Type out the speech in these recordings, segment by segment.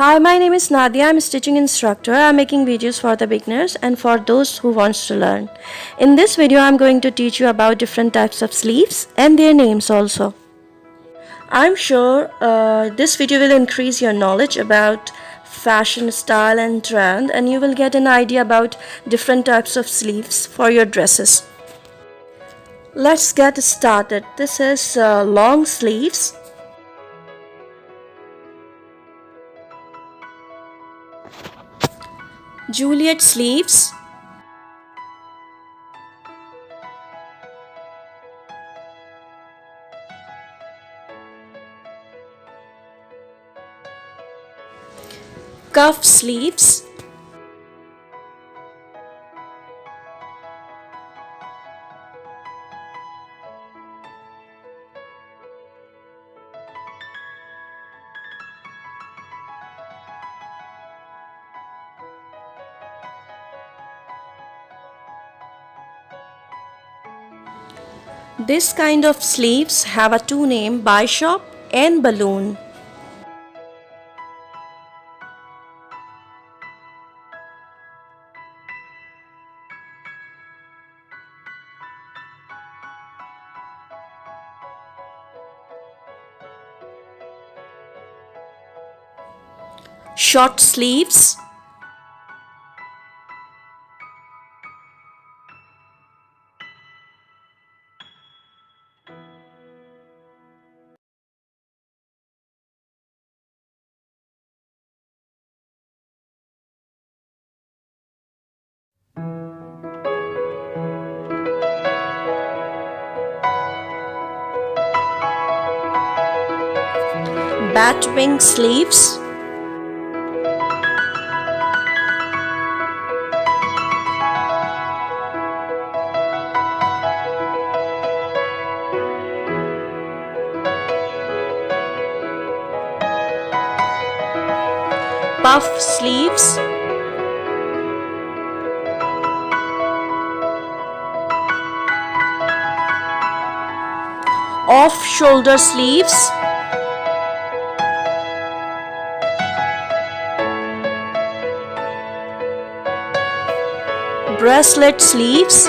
Hi, my name is Nadia. I'm a stitching instructor. I'm making videos for the beginners and for those who wants to learn. In this video, I'm going to teach you about different types of sleeves and their names also. I'm sure this video will increase your knowledge about fashion, style and trend, and you will get an idea about different types of sleeves for your dresses. Let's get started. This is long sleeves. Juliet sleeves, cuff sleeves, this kind of sleeves have a two name, Bishop and Ballon. Short sleeves, Batwing sleeves, puff sleeves, off-shoulder sleeves, bracelet sleeves,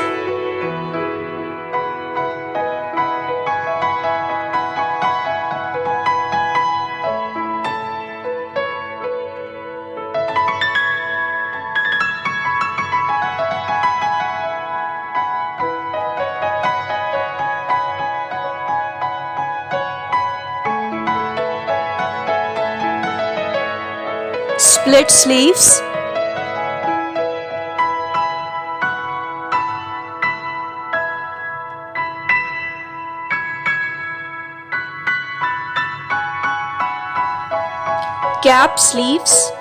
split sleeves, cap sleeves,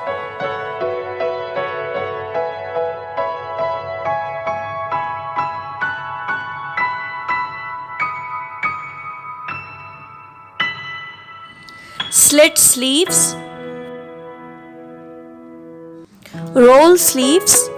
slit sleeves, roll sleeves,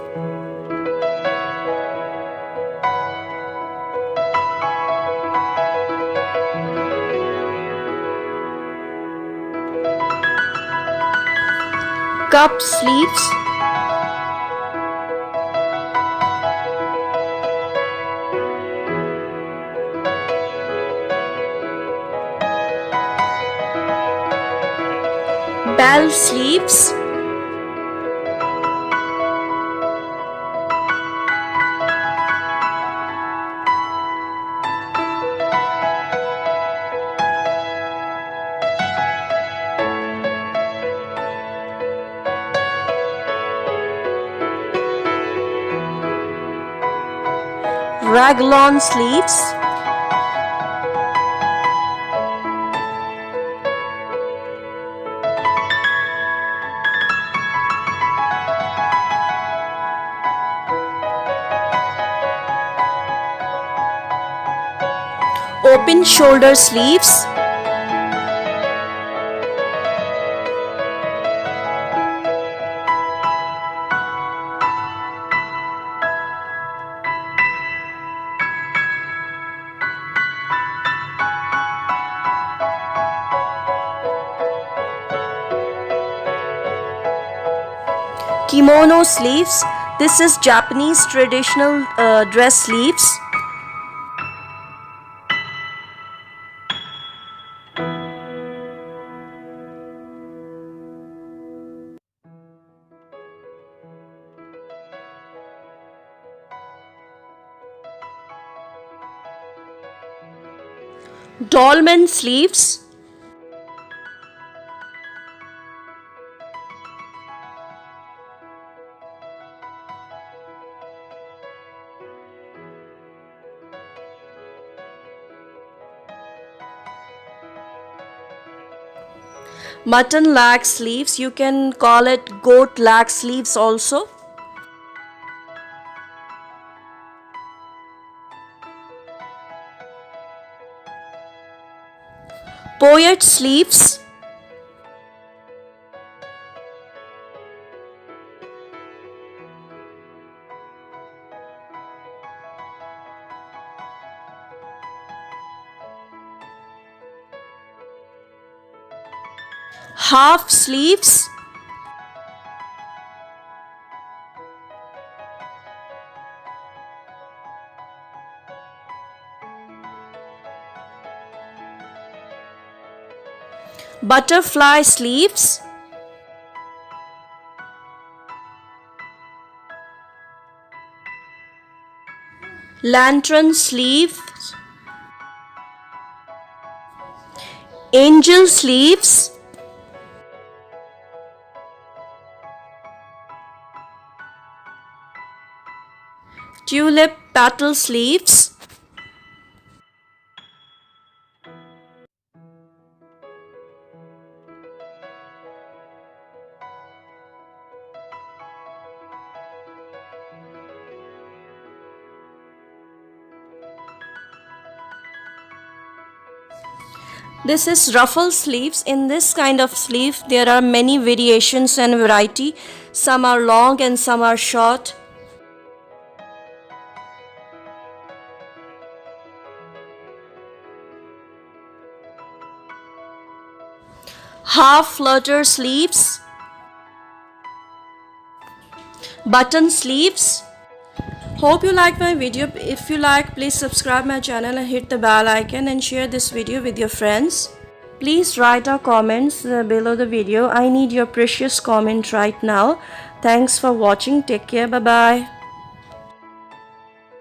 cup sleeves, bell sleeves, Raglon sleeves, open shoulder sleeves, Kimono sleeves. This is Japanese traditional dress sleeves. Dolman sleeves. Mutton leg sleeves. You can call it goat leg sleeves also. Poet sleeves. Half sleeves. Butterfly sleeves. Lantern sleeves. Angel sleeves. Tulip Patel sleeves. This is ruffle sleeves. In this kind of sleeve there are many variations and variety. Some are long and some are short. Half flutter sleeves. Button sleeves. Hope you liked my video. If you like, please subscribe my channel and hit the bell icon and share this video with your friends. Please write our comments below the video. I need your precious comment right now. Thanks for watching. Take care. Bye bye.